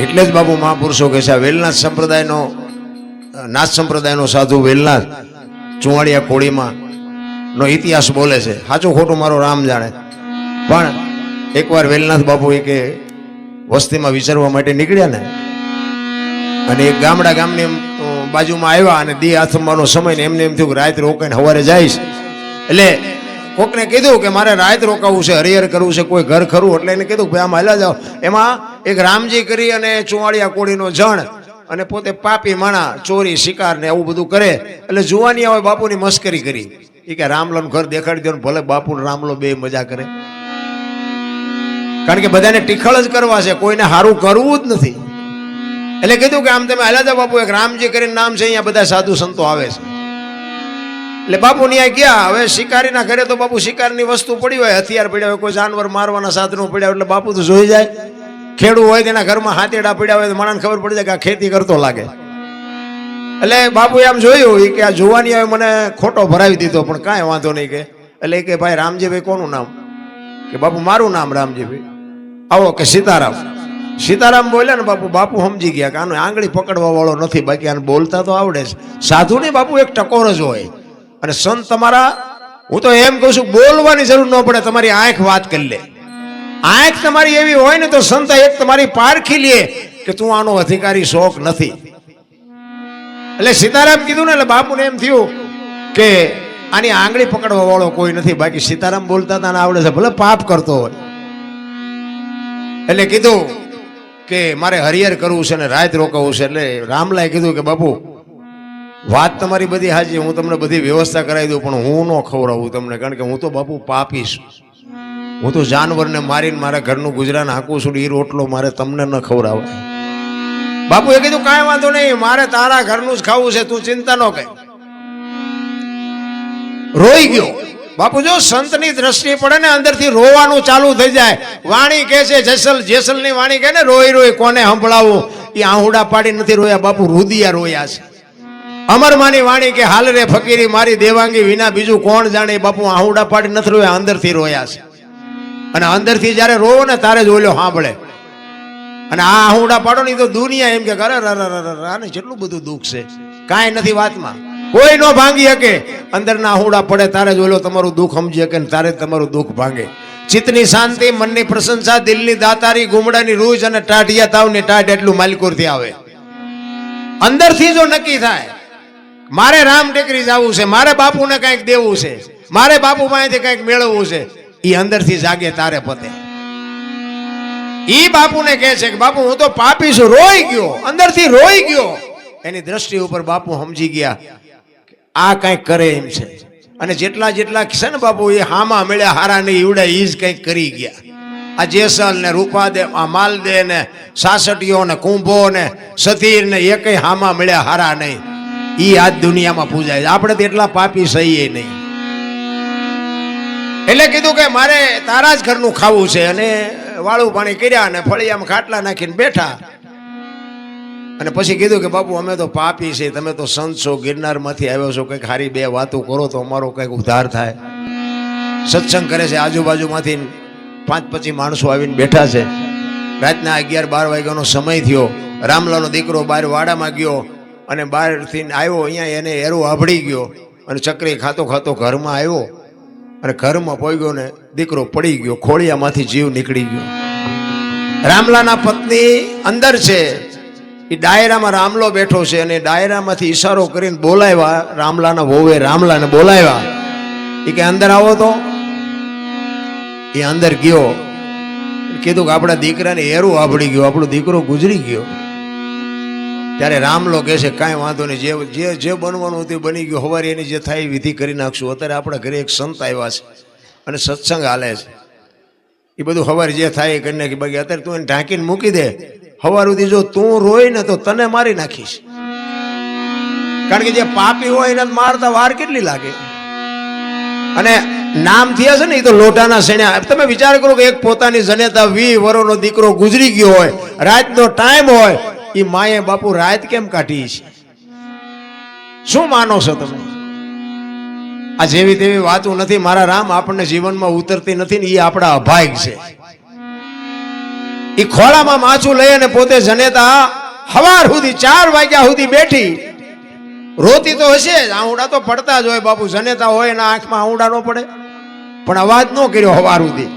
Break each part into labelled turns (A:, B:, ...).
A: એટલે જ બાપુ મહાપુરુષો કહે છે વેલનાથ સંપ્રદાયનો નાથ સંપ્રદાયનો સાધુ વેલનાથ ચુવાડિયા કોળીમાં નો ઇતિહાસ બોલે છે. સાચું ખોટું મારો રામ જાણે. પણ એકવાર વેલનાથ બાપુ કે વસ્તીમાં વિચારવા માટે નીકળ્યા ને, અને એક ગામની બાજુમાં આવ્યા અને દી આથમવાનો સમય ને એમને એમ થયું કે રાત રોકાઈને સવારે જઈશ. એટલે કોકને કીધું કે મારે રાત રોકાવું છે, હરિહર કરવું છે, કોઈ ઘર ખરું? એટલે એને કીધું ભાઈ આમ હાલ્યા જાઓ. એમાં એક રામજી કરી અને ચુવાડિયા કોળીનો જણ અને પોતે પાપી માણા, ચોરી શિકાર ને એવું બધું કરે. એટલે જુવાની આવે બાપુની મસ્કરી કરી. એ કે રામલાનું ઘર દેખાડી દો ને ભલે બાપુ રામલો બે મજા કરે. કારણ કે બધાને ટીખળ જ કરવા છે, કોઈને સારું કરવું જ નથી. એટલે કીધું કે આમ તમે હાલ્યા જાઓ બાપુ, એક રામજી કરીને નામ છે, અહીંયા બધા સાધુ સંતો આવે છે. એટલે બાપુ ત્યાં ગયા. હવે શિકારીના ઘરે તો બાપુ શિકારની વસ્તુ પડી હોય, હથિયાર પડ્યા હોય, કોઈ જાનવર મારવાના સાધનો પડ્યા હોય, એટલે બાપુ તો જોઈ જાય. ખેડૂત હોય તેના ઘરમાં હાથેડા પડ્યા હોય તો માણસને ખબર પડી જાય કે આ ખેતી કરતો લાગે. એટલે બાપુ એમ જોયું કે આ જોવાની હવે મને ખોટો ભરાવી દીધો, પણ કાંઈ વાંધો નહીં. કે એટલે કે ભાઈ રામજીભાઈ કોનું નામ? કે બાપુ મારું નામ રામજીભાઈ. આવો કે સીતારામ. સીતારામ બોલ્યા ને બાપુ, બાપુ સમજી ગયા કે આનો આંગળી પકડવા વાળો નથી, બાકી આને બોલતા તો આવડે છે. સાધુ ને બાપુ એક ટકોર જ હોય. અને સંત તમારા, હું તો એમ કહું છું બોલવાની જરૂર ન પડે, તમારી આંખ વાત કરી લે. આંખ તમારી એવી હોય ને તો સંત એક તમારી પારખી લે કે તું આનો અધિકારી શોખ નથી. એટલે સીતારામ કીધું ને એટલે બાપુને એમ થયું કે આની આંગળી પકડવા વાળો કોઈ નથી, બાકી સીતારામ બોલતા હતા આવડે છે, ભલે પાપ કરતો હોય. એટલે કીધું કે મારે હરિહર કરવું છે ને રાત રોકાવું છે. એટલે રામલાએ કીધું કે બાપુ વાત તમારી બધી હાજી, હું તમને બધી વ્યવસ્થા કરાવી દઉં, પણ હું ન ખવડાવું તમને, કારણ કે હું તો બાપુ પાપી છું. હું તો જાનવરને મારીને મારા ઘરનું ગુજરાન હાંકું છું, એ રોટલો મારે તમને ન ખવડાવાય. બાપુએ કીધું કાંઈ વાંધો નહીં, મારે તારા ઘરનું જ ખાવું છે, તું ચિંતા ન કર. રોઈ ગયો બાપુ. જો સંતની દ્રષ્ટિ પડે ને અંદરથી રોવાનું ચાલુ થઈ જાય. વાણી કહે છે જેસલની વાણી કહે ને, રોઈ રોઈ કોને સંભળાવું. એ આહુડા પાડી નથી રોયા બાપુ, રુદિયા રોયા છે. અમરમાની વાણી કે હાલ રે ફકીરી મારી દેવાંગી વિના બીજું કોણ જાણે. બાપુ આહુડા પાડી નથી રોયા, અંદરથી રોયા છે. અને અંદરથી જયારે રોવો ને તારે જ ઓલ્યો સાંભળે. અને આ આહુડા પાડો ને તો દુનિયા એમ કે કરે રાને જેટલું બધું દુઃખ છે, કાંઈ નથી વાતમાં, કોઈ ન ભાંગી શકે. અંદરના આહુડા પડે તારે જ ઓલો તમારું દુઃખ સમજી શકે ને તારે જ તમારું દુઃખ ભાંગે. ચિત્તની શાંતિ, મનની પ્રશંસા, દિલની દાતારી, ગુમડાની રૂજ અને ટાઢિયા તાવની ટાઢ એટલું માલિકોરથી આવે. અંદરથી જો નક્કી થાય મારે રામ ટેકરી જવું છે, મારે બાપુને કંઈક દેવું છે, મારે બાપુ પાસેથી કંઈક મેળવવું છે, એ અંદરથી જાગે તારે પતે. ઈ બાપુને કહે છે કે બાપુ હું તો પાપી છું. રોઈ ગયો, અંદરથી રોઈ ગયો. એની દ્રષ્ટિ ઉપર બાપુ સમજી ગયા આ કંઈક કરે એમ છે. અને જેટલા છે ને બાપુ એ હામાં મળ્યા હારા નહીં ઈવડે ઈ જ કંઈક કરી ગયા. આ જેસલ ને રૂપાદે, આ માલદે ને સાસટીઓ ને કુંભો ને સતીર ને એ કઈ હામાં મળ્યા હારા નહીં. ઈ આજ દુનિયામાં પૂજાય. આપણે તો એટલા પાપી સહીએ નહીં. એટલે કીધું કે મારે તારા જ ઘરનું ખાવું છે. અને વાળું પાણી કર્યા અને ફળિયામાં ખાટલા નાખીને બેઠા. અને પછી કીધું કે બાપુ અમે તો પાપી છે, તમે તો સંત છો, ગિરનારમાંથી આવ્યો છો, કંઈક સારી બે વાતો કરો તો અમારો કંઈક ઉદ્ધાર થાય. સત્સંગ કરે છે, આજુબાજુમાંથી 5-25 માણસો આવીને બેઠા છે. રાતના 11-12 વાગ્યાનો સમય થયો. રામલાનો દીકરો બહાર વાડામાં ગયો અને બહારથી આવ્યો. અહીંયા એને એરો આભળી ગયો અને ચકરી ખાતો ખાતો ઘરમાં આવ્યો. અને ઘરમાં પહોંચ્યો ને દીકરો પડી ગયો, ખોળિયામાંથી જીવ નીકળી ગયો. રામલાના પત્ની અંદર છે, એ ડાયરામાં રામલો બેઠો છે. અને ડાયરામાંથી ઈશારો કરીને બોલાવ્યા રામલાના વહુએ, રામલાને બોલાવ્યા. એ કે અંદર આવો તો. એ અંદર ગયો. કીધું કે આપણા દીકરાને એરું આભળી ગયો, આપણો દીકરો ગુજરી ગયો. ત્યારે રામલો કહે છે કાંઈ વાંધો નહીં, જે બનવાનું હતું બની ગયું, સવારે એની જે થાય વિધિ કરી નાખશું. અત્યારે આપણા ઘરે એક સંત આવ્યા છે અને સત્સંગ હાલે છે. એ બધું સવારે જે થાય એ કરી નાખી. બાકી અત્યારે તું એને ઢાંકીને મૂકી દે. સવાર સુધી જો તું રોય ને તો તને મારી નાખીશ. કારણ કે જે પાપી હોય એને મારતા વાર કેટલી લાગે. અને નામ થયા છે ને એ તો લોટાના શેણ્યા. તમે વિચાર કરો કે એક પોતાની જનેતા 20 વર્ષનો દીકરો ગુજરી ગયો હોય, રાતનો ટાઈમ હોય, એ માએ બાપુ રાત કેમ કાઢી છે? શું માનો છો તમે? આ જેવી તેવી વાતો નથી મારા રામ, આપણને જીવનમાં ઉતરતી નથી ને એ આપણા અભાગ છે. એ ખોળામાં માછું લઈ અને પોતે જનેતા સવાર સુધી 4 વાગ્યા સુધી બેઠી રોતી તો હશે જ, આહુડા તો પડતા જ હોય બાપુ, જનેતા હોય એના આંખમાં આહુડા ન પડે, પણ અવાજ ન કર્યો સવાર સુધી.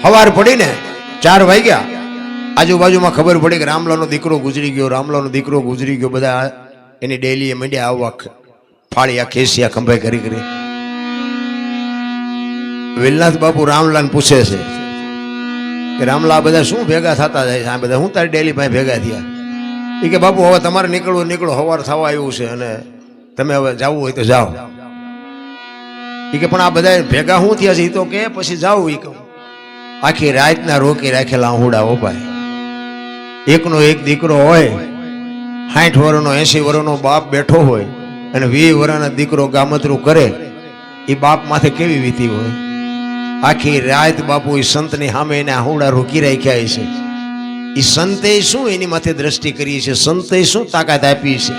A: સવાર પડીને 4 વાગ્યા, આજુબાજુમાં ખબર પડી કે રામલાનો દીકરો ગુજરી ગયો, રામલાનો દીકરો ગુજરી ગયો. બધા એની ડેલી મંડ્યા આવવા, ફાળિયા ખેસિયા ખંભાઈ કરી કરી. વેલનાથ બાપુ રામલાને પૂછે છે કે રામલા આ બધા શું ભેગા થતા જાય છે, આ બધા હું તારી ડેલી પાસે ભેગા થયા? એ કે બાપુ હવે તમારે નીકળવું સવાર થવા આવ્યું છે અને તમે હવે જવું હોય તો જાઓ. એ કે પણ આ બધા ભેગા શું થયા છે? એ તો કે પછી જાઓ. એ કહું આખી રાતના રોકી રાખેલા આહુડા ઓપાય. એકનો એક દીકરો હોય, 60 વર્ષનો 80 વર્ષનો બાપ બેઠો હોય અને 20 વર્ષનો દીકરો ગામતરું કરે, એ બાપ માથે કેવી વીતી હોય? આખી રાત બાપુ એ સંતની સામે એને આહુડા રોકી રાખ્યા છે. એ સંતે શું એની માથે દ્રષ્ટિ કરી છે? સંતે શું તાકાત આપી છે?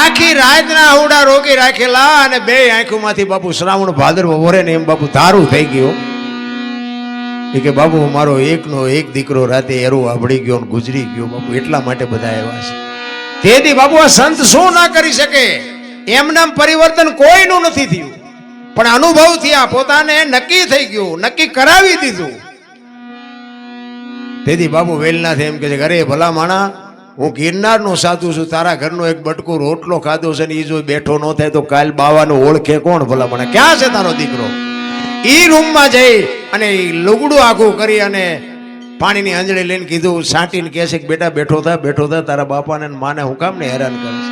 A: આખી રાતના આહુડા રોકી રાખેલા અને 2 આંખોમાંથી બાપુ શ્રાવણ ભાદરવો વરે ને એમ બાપુ ધારું થઈ ગયો. એ કે બાપુ મારો એકનો એક દીકરો રાતે એરો આભળી ગયો, ગુજરી ગયો બાપુ, એટલા માટે બધા આવ્યા છે. તેથી બાપુ આ સંત શું ના કરી શકે? એમનામ પરિવર્તન કોઈનું નથી થયું, પણ અનુભવ થયા, પોતાને નક્કી થઈ ગયું, નક્કી કરાવી દીધું. તેથી બાપુ વેલનાથ એમ કે છે, અરે ભલા માણા, હું ગિરનારનો સાધુ છું, તારા ઘરનો એક બટકો રોટલો ખાધો છે ને એ જો બેઠો ન થાય તો કાલ બાવાનો ઓળખે કોણ? ભલા માણા, ક્યાં છે તારો દીકરો? ઈ રૂમમાં જઈ અને લુગડું આખું કરી અને પાણીની અંજળી લઈને કીધું, સાંટીને કહે છે કે બેટા બેઠો થા, તારા બાપાને માને હું કામ ને હેરાન કરે છે?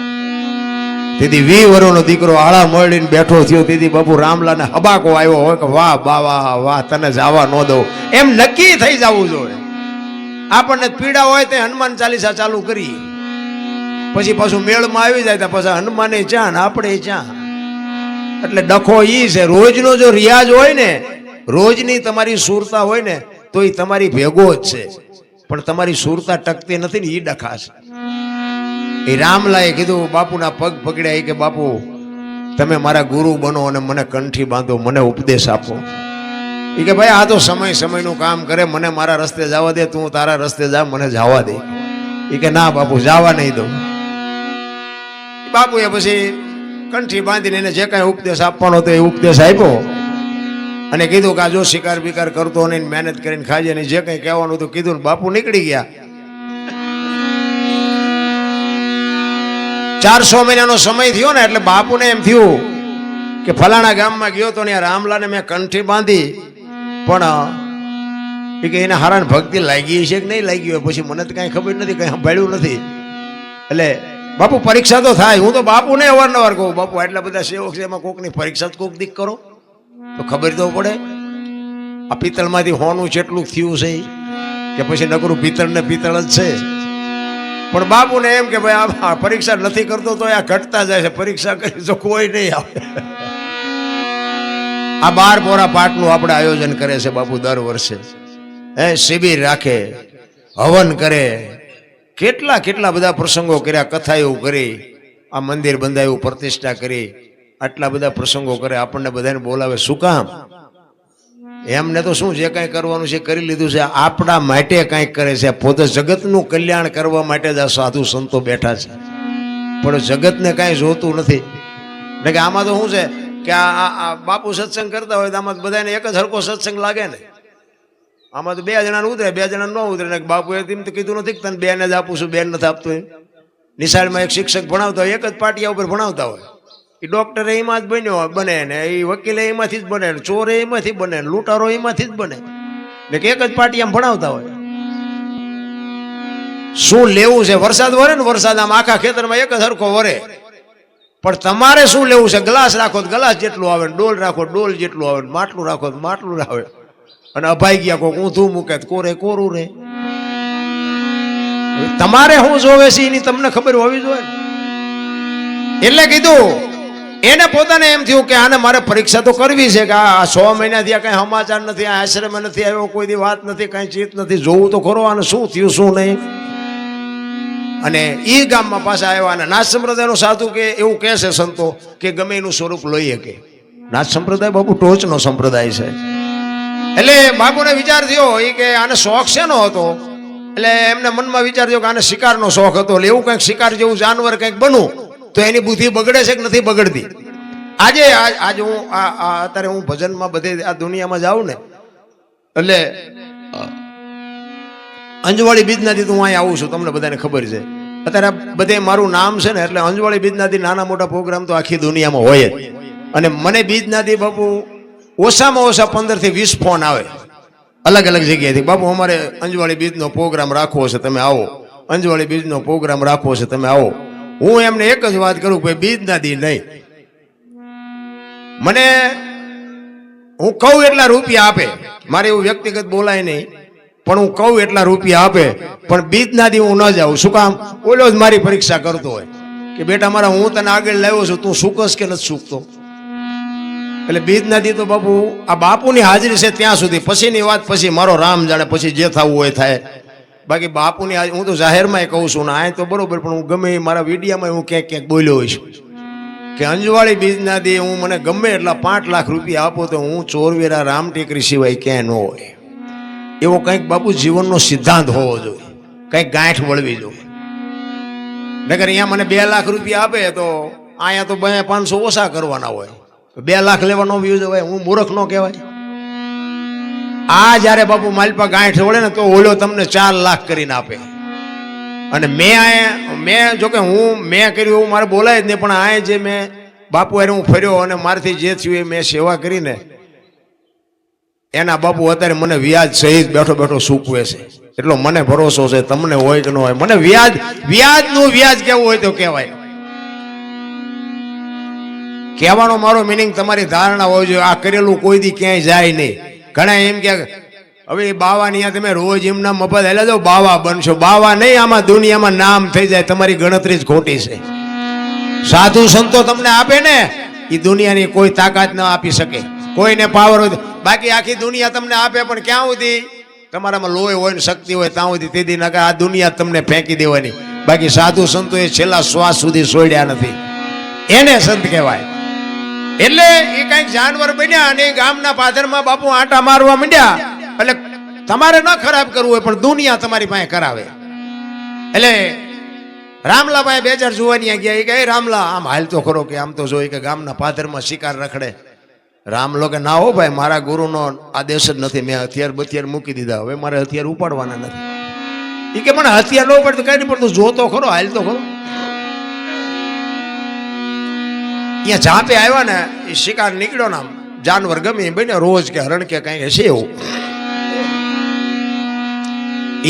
A: તેથી 20 વર્ષનો દીકરો આળા મળીને બેઠો થયો. તેથી બાપુ રામલાને હબાકો આવ્યો હોય કે વાહ બાવા વાહ, તને જવા ન દઉં, એમ નક્કી થઈ જવું જોઈએ. આપણને પીડા હોય તો હનુમાન ચાલીસા ચાલુ કરી, પછી પાછું મેળમાં આવી જાય તો પછી હનુમાને ચા ને આપણે ચા. એટલે ડખો ઈ છે, રોજનો જો રિયાજ હોય ને, રોજની તમારી સુરતા હોય ને તો એ તમારી ભેગો જ છે, પણ તમારી સુરતા ટકતી નથી ને, એ ડખા છે. એ રામલાએ કીધું, બાપુના પગ પકડ્યા. કે બાપુ તમે મારા ગુરુ બનો અને મને કંઠી બાંધો, મને ઉપદેશ આપો. એ કે ભાઈ આ તો સમયનું કામ કરે, મને મારા રસ્તે જવા દે, તું તારા રસ્તે જા, મને જવા દે. એ કે ના બાપુ, જવા નહીં દઉં. બાપુએ પછી કંઠી બાંધીને એને જે કાંઈ ઉપદેશ આપવાનો હતો એ ઉપદેશ આપ્યો અને કીધું કે આ જો શિકાર બિકાર કરતો નહીં, મહેનત કરીને ખાજે, ને જે કંઈ કહેવાનું હતું કીધું. બાપુ નીકળી ગયા. 400 મહિનાનો સમય થયો ને એટલે બાપુને એમ થયું કે ફલાણા ગામમાં ગયો તો ને રામલાને મેં કંઠી બાંધી, પણ એ કે એને હારાને ભક્તિ લાગી છે કે નહીં લાગી હોય, પછી મને તો કાંઈ ખબર નથી, કંઈ સાંભળ્યું નથી. એટલે બાપુ પરીક્ષા તો થાય. હું તો બાપુને અવારનવાર કહું, બાપુ આટલા બધા સેવક છે, એમાં કોકની પરીક્ષા કોક દીક કરો તો ખબર તો પડે. આ પિત્તળમાંથી હોનું જેટલું થયું છે કે પછી નકરું પિત્તળ ને પિત્તળ જ છે. પણ બાપુને એમ કે ભાઈ આ પરીક્ષા નથી કરતો તો આ ઘટતા જાય છે, પરીક્ષા કરી તો કોઈ નહીં આવે. આ 12 પોરા પાઠનું આપણે આયોજન કરે છે બાપુ દર વર્ષે. શિબિર રાખે, હવન કરે, કેટલા કેટલા બધા પ્રસંગો કર્યા, કથાઓ કરી, આ મંદિર બંધાયું, પ્રતિષ્ઠા કરી, આટલા બધા પ્રસંગો કરે. આપણને બધાને બોલાવે, શું કામ? એમને તો શું જે કાંઈ કરવાનું છે કરી લીધું છે, આપણા માટે કાંઈક કરે છે. પોતે જગતનું કલ્યાણ કરવા માટે જ આ સાધુ સંતો બેઠા છે, પણ જગતને કાંઈ જોતું નથી. એટલે કે આમાં તો શું છે કે આ બાપુ સત્સંગ કરતા હોય તો આમાં બધાને એક જ હરખો સત્સંગ લાગે ને. આમાં તો 2 જણાને ઉતરે, 2 જણા ન ઉતરે. ને બાપુએ તેમ તો કીધું નથી કે તને 2 ને જ આપું છું, 2 નથી આપતો. નિશાળમાં એક શિક્ષક ભણાવતા હોય, એક જ પાટિયા ઉપર ભણાવતા હોય. એ ડોક્ટર એમાં જ બને ને, એ વકીલ એમાંથી જ બને, ચોર એમાંથી બને, લૂંટારો એમાંથી જ બને, ને એક જ પાટિયામાં ભણાવતા હોય. શું લેવું છે? વરસાદ વરે ને, વરસાદ આમ આખા ખેતરમાં એક જ હરખો વરે, પણ તમારે શું લેવું છે? ગ્લાસ રાખો તો ગ્લાસ જેટલું આવે, ડોલ રાખો ડોલ જેટલું આવે, માટલું રાખો તો માટલું આવે. અને અભાઈ ગયા કોક ઊંધું મૂકે તો કોરે કોરું રે. તમારે શું જોવે છે એની તમને ખબર હોવી જોઈએ. એટલે કીધું એને પોતાને એમ થયું કે આને મારે પરીક્ષા તો કરવી છે, કે આ 6 મહિનાથી આ કઈ સમાચાર નથી, આ આશ્રમ નથી આવ્યો, કોઈ દી વાત નથી, કઈ ચીત નથી, જોવું તો ખરો આને શું થયું શું નહીં. અને એ ગામમાં પાછા આવ્યા અને નાથ સંપ્રદાયનો સાધુ કે એવું કહે છે સંતો કે ગમે એનું સ્વરૂપ લઈ શકે. નાથ સંપ્રદાય બાપુ ટોચનો સંપ્રદાય છે. એટલે બાપુને વિચાર થયો એ કે આને શોખ શેનો હતો, એટલે એમને મનમાં વિચાર થયો કે આને શિકારનો શોખ હતો. એટલે એવું કંઈક શિકાર જેવું જાનવર કંઈક બનવું તો એની બુદ્ધિ બગડે છે કે નથી બગડતી. આજે હું અત્યારે હું ભજનમાં બધે આ દુનિયામાં જાઉં ને, એટલે અંજવાળી બીજનાથી હું અહીંયા આવું છું, તમને બધાને ખબર છે. અત્યારે બધે મારું નામ છે ને, એટલે અંજવાળી બીજનાથી નાના મોટા પ્રોગ્રામ તો આખી દુનિયામાં હોય જ. અને મને બીજનાથી બાપુ ઓછામાં ઓછા 15 થી 20 ફોન આવે અલગ અલગ જગ્યાએથી. બાપુ અમારે અંજવાળી બીજનો પ્રોગ્રામ રાખવો છે, તમે આવો. અંજવાળી બીજનો પ્રોગ્રામ રાખવો છે, તમે આવો. હું એમને એક જ વાત કરું કે બીજના દી નહીં, મને હું કહું એટલા રૂપિયા આપે, મારે એવું વ્યક્તિગત બોલાય નહીં, પણ હું કહું એટલા રૂપિયા આપે, પણ બીજના દી હું ન જાઉં. શું કામ? ઓલો જ મારી પરીક્ષા કરતો હોય કે બેટા મારા હું તને આગળ લાવ્યો છું, તું સૂકસ કે નથી સૂકતો. એટલે બીજના દી તો બાપુ આ બાપુની હાજરી છે ત્યાં સુધી, પછીની વાત પછી મારો રામ જાણે, પછી જે થવું હોય થાય. બાકી બાપુની હું તો જાહેરમાં કહું છું ને આ તો બરોબર, પણ હું ગમે મારા વિડીયામાં હું ક્યાંક ક્યાંક બોલ્યો હોઈશ કે અંજવાળી બીજના દી હું મને ગમે એટલા 5 લાખ રૂપિયા આપો તો હું ચોરવેરા રામ ટેકરી સિવાય ક્યાંય ન હોય. એવો કંઈક બાપુ જીવનનો સિદ્ધાંત હોવો જોઈએ, કંઈક ગાંઠ વળવી જોઈએ. નકર અહીંયા મને 2 લાખ રૂપિયા આપે તો અહીંયા તો 500 ઓછા કરવાના હોય. 2 લાખ લેવાનો વ્યૂ જવાય, હું મૂર્ખ ન કહેવાય. આ જયારે બાપુ માલપા ગાંઠ વળે ને તો ઓલો તમને 4 લાખ કરીને આપે. અને મેં જોકે મેં કર્યું એવું મારે બોલાય જ નહીં, પણ આ જે મેં બાપુ હારે હું ફર્યો અને મારાથી જે થયું એ મેં સેવા કરીને એના બાપુ અત્યારે મને વ્યાજ સહિત બેઠો બેઠો સૂકવે છે. એટલો મને ભરોસો છે, તમને હોય કે ન હોય. મને વ્યાજનું વ્યાજ કેવું હોય તો કહેવાય. કહેવાનો મારો મિનિંગ તમારી ધારણા હોવી જોઈએ, આ કરેલું કોઈ દી ક્યાંય જાય નહીં. ઘણા એમ કે હવે બાવાની અહીંયા તમે રોજ એમના મફત હેલા જાઓ બાવા બનશો. બાવા નહીં, આમાં દુનિયામાં નામ થઈ જાય, તમારી ગણતરી જ ખોટી છે. સાધુ સંતો તમને આપે ને એ દુનિયાની કોઈ તાકાત ન આપી શકે, કોઈને પાવર હોય. બાકી આખી દુનિયા તમને આપે પણ ક્યાં સુધી તમારામાં લોહી હોય ને શક્તિ હોય ત્યાં સુધી તેથી નકર આ દુનિયા તમને ફેંકી દેવાની. બાકી સાધુ સંતો એ છેલ્લા શ્વાસ સુધી છોડ્યા નથી, એને સંત કહેવાય. એટલે એ કઈક જાનવર બન્યા અને ગામના પાદરમાં બાપુ આંટા મારવા માંડ્યા. એટલે તમારે ન ખરાબ કરવું હોય પણ દુનિયા તમારી પાસે કરાવે. એટલે રામલા ભાઈ 2 4 જુવાનિયા ગયા. એ કે રામલા આમ હાલ તો ખરો કે આમ તો જોઈ કે ગામના પાદરમાં શિકાર રખડે. રામલો કે ના હો ભાઈ, મારા ગુરુનો આદેશ જ નથી, મેં હથિયાર મૂકી દીધા, હવે મારે હથિયાર ઉપાડવાના નથી. એ કે મને હથિયાર ન પડતું કઈ નહીં, પણ તું જોતો ખરો, હાલ તો ખરો. અહીંયા ઝાપે આવ્યા ને એ શિકાર નીકળ્યો ને જાનવર ગમે બને રોજ કે હરણ કે કઈ હશે એવું.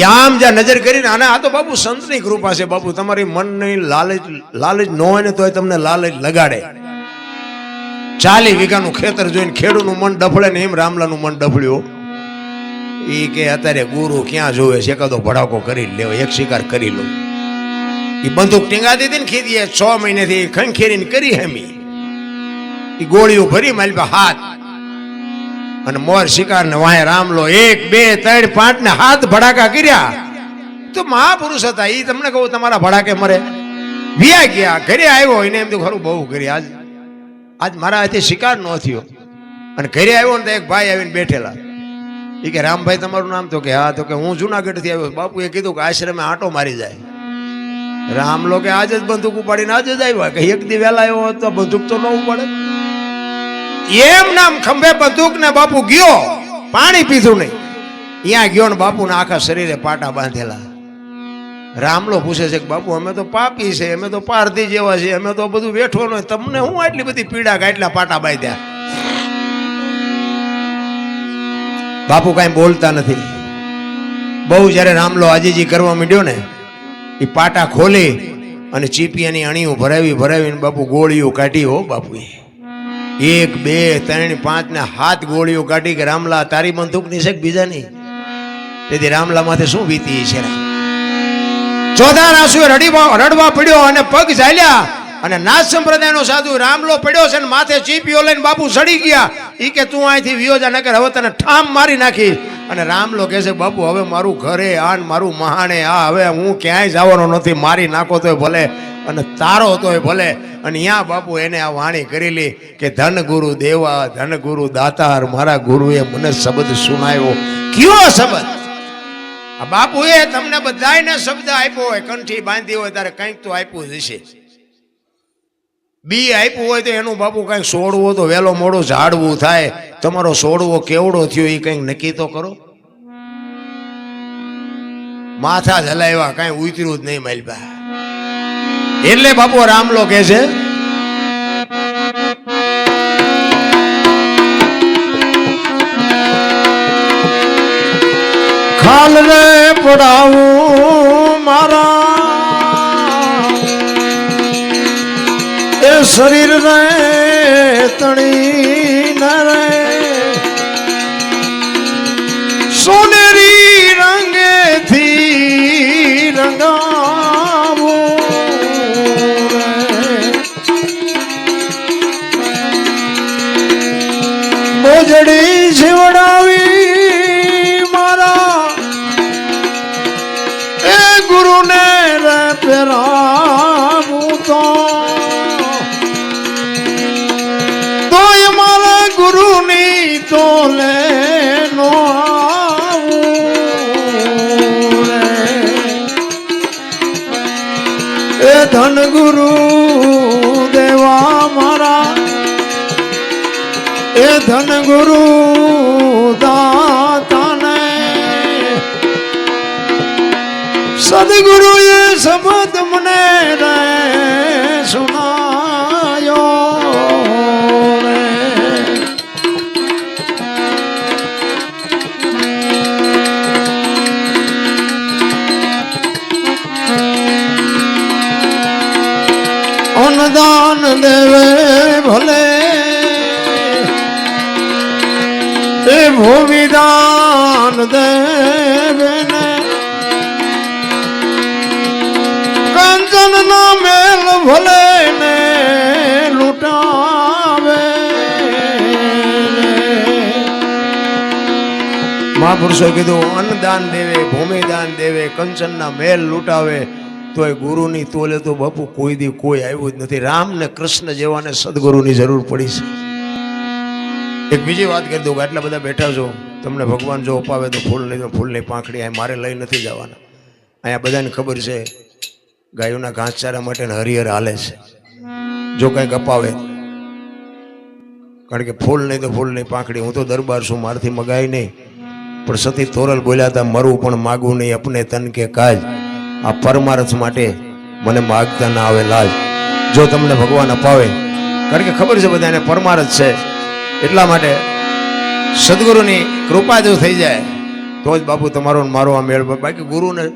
A: આમ જ્યાં નજર કરીને આને આ તો બાપુ સંતની કૃપા છે. બાપુ તમારી મનની લાલચ ન હોય ને તોય તમને લાલચ લગાડે. 40 વીઘાનું ખેતર જોઈને ખેડૂતનું મન ડફળે ને એમ રામલાનું મન ડફળ્યું. એ કે અત્યારે ગુરુ ક્યાં જોવે છે, એકાદો ભડાકો કરી લેવો, એક શિકાર કરી લો. એ બંદૂક ટીંગાતી હતી ને ખીદીએ 6 મહિનેથી ખંખેરીને કરી હેમી. એ ગોળીઓ ભરી મારી હાથ અને મોર શિકાર ને વાહે રામલો 1 2 3 5 ને 7 ભડાકા કર્યા. તો મહાપુરુષ હતા. એ તમને કહું તમારા ભડાકે મરે વિયા ગયા. ઘરે આવ્યો એને એમ તો ખરું બહુ કરી આજ મારા હાથે શિકાર ન થયો. અને ઘરે આવ્યો ને તો એક ભાઈ આવીને બેઠેલા. એ કે રામભાઈ તમારું નામ? તો કે હા. તો કે હું જુનાગઢ થી આવ્યો. બાપુએ કીધું કે આશ્રમે આંટો મારી જાય. રામલો કે આજે જ બંદૂક ઉપાડીને આજે જ આવ્યા. કે એક દી વહેલા આવ્યો તો બંદૂક તો ન ઉપાડે. એમ નામ ખંભે બંદૂક ને બાપુ ગયો, પાણી પીધું નહીં. ત્યાં ગયો ને બાપુ ના આખા શરીરે પાટા બાંધેલા. રામલો પૂછે છે કે બાપુ અમે તો પાપી છે, અમે તો પારધી જેવા છે, અમે તો બધું બેઠો ન, તમને હું આટલી બધી પીડા કાટલા પાટા બાંધ્યા? બાપુ કઈ બોલતા નથી. બહુ જયારે રામલો આજીજી કરવા માંડ્યો ને એ પાટા ખોલી અને ચીપિયાની અણીઓ ભરાવીને બાપુ ગોળીઓ કાઢી. હો બાપુએ 1 2 3 5 ને 7 ગોળીઓ કાઢી. કે રામલા તારી બંદૂક ની છે બીજાની? તેથી રામલા માથે શું વીતી છે? ચોથા આંસુએ રડવા પડ્યો અને પગ ઝાલ્યા. અને નાથ સંપ્રદાયનો સાધુ રામલો પડ્યો છે ને માથે ચીપીઓ લઈને બાપુ સડી ગયા. ઈ કે તું અહીંથી વિયોજા નકર હવે તને ઠામ મારી નાખી. અને રામલો કહે છે બાપુ હવે મારું ઘરે આન મારું મહાણે આ હવે હું ક્યાંય જવાનો નથી. મારી નાખો તોય ભલે અને તારો તોય ભલે અને ત્યાં બાપુ એને આ વાણી કરેલી કે ધન ગુરુ દેવા ધન ગુરુ દાતાર મારા ગુરુએ મને શબ્દ સુનાવ્યો. કયો શબ્દ? આ બાપુએ તમને બધાને શબ્દ આપ્યો હોય, કંઠી બાંધી હોય ત્યારે કંઈક તો આપ્યું જ હશે. બી આપ્યું હોય તો એનું બાપુ કંઈક છોડવો તો વહેલો મોડો ઝાડવું થાય. તમારો છોડવો કેવડો થયો એ કંઈક નક્કી તો કરો. માથા હલાવ્યા કઈ ઉતર્યું જ નહીં માલબા. એટલે બાપુ રામલો કે છે ખાલ રે પડાવું મારા એ શરીર રે તણી ન રે સોનેરી રંગેથી રંગાવું મોજડી જીવડાવી મારા એ ગુરુને રે પહેરાવું તોય મારા ગુરુની તો લેનો એ ધન ગુરુ દેવા મારા એ ધન ગુરુ દાતાને સદગુરુ એ શબ્દ મને રે સુનાયો રે. અન્નદાન દેવે ભલે એ ભૂમિદાન દેવે ને કંચન ના મેલ ભલે ને લૂટાવે. મહાપુરુષો કીધું અન્નદાન દેવે ભૂમિદાન દેવે કંચન ના મેલ લૂટાવે તો એ ગુરુની તોલે તો બાપુ કોઈ દી કોઈ આવ્યું જ નથી. રામ ને કૃષ્ણ જેવાને સદગુરુની જરૂર પડી છે. એક બીજી વાત કરી દઉં કે આટલા બધા બેઠા છો, તમને ભગવાન જો અપાવે તો ફૂલ નહીં તો ફૂલની પાંખડી અહીં મારે લઈ નથી જવાના. અહીંયા બધાને ખબર છે ગાયોના ઘાસચારા માટે હરિહર હાલે છે. જો કંઈક અપાવે કારણ કે ફૂલ નહીં તો ફૂલની પાંખડી. હું તો દરબાર છું, મારથી મગાય નહીં, પણ સતી તોરલ બોલ્યા હતા મરવું પણ માગવું નહીં અપને તન કે કાજ. આ પરમાર્થ માટે મને માગતા ના આવે લાજ. જો તમને ભગવાન અપાવે કારણ કે ખબર છે બધાને પરમાર્થ છે, એટલા માટે સદગુરુની કૃપા જો થઈ જાય તો જ બાપુ તમારો મારો આ મેળ. બાકી ગુરુને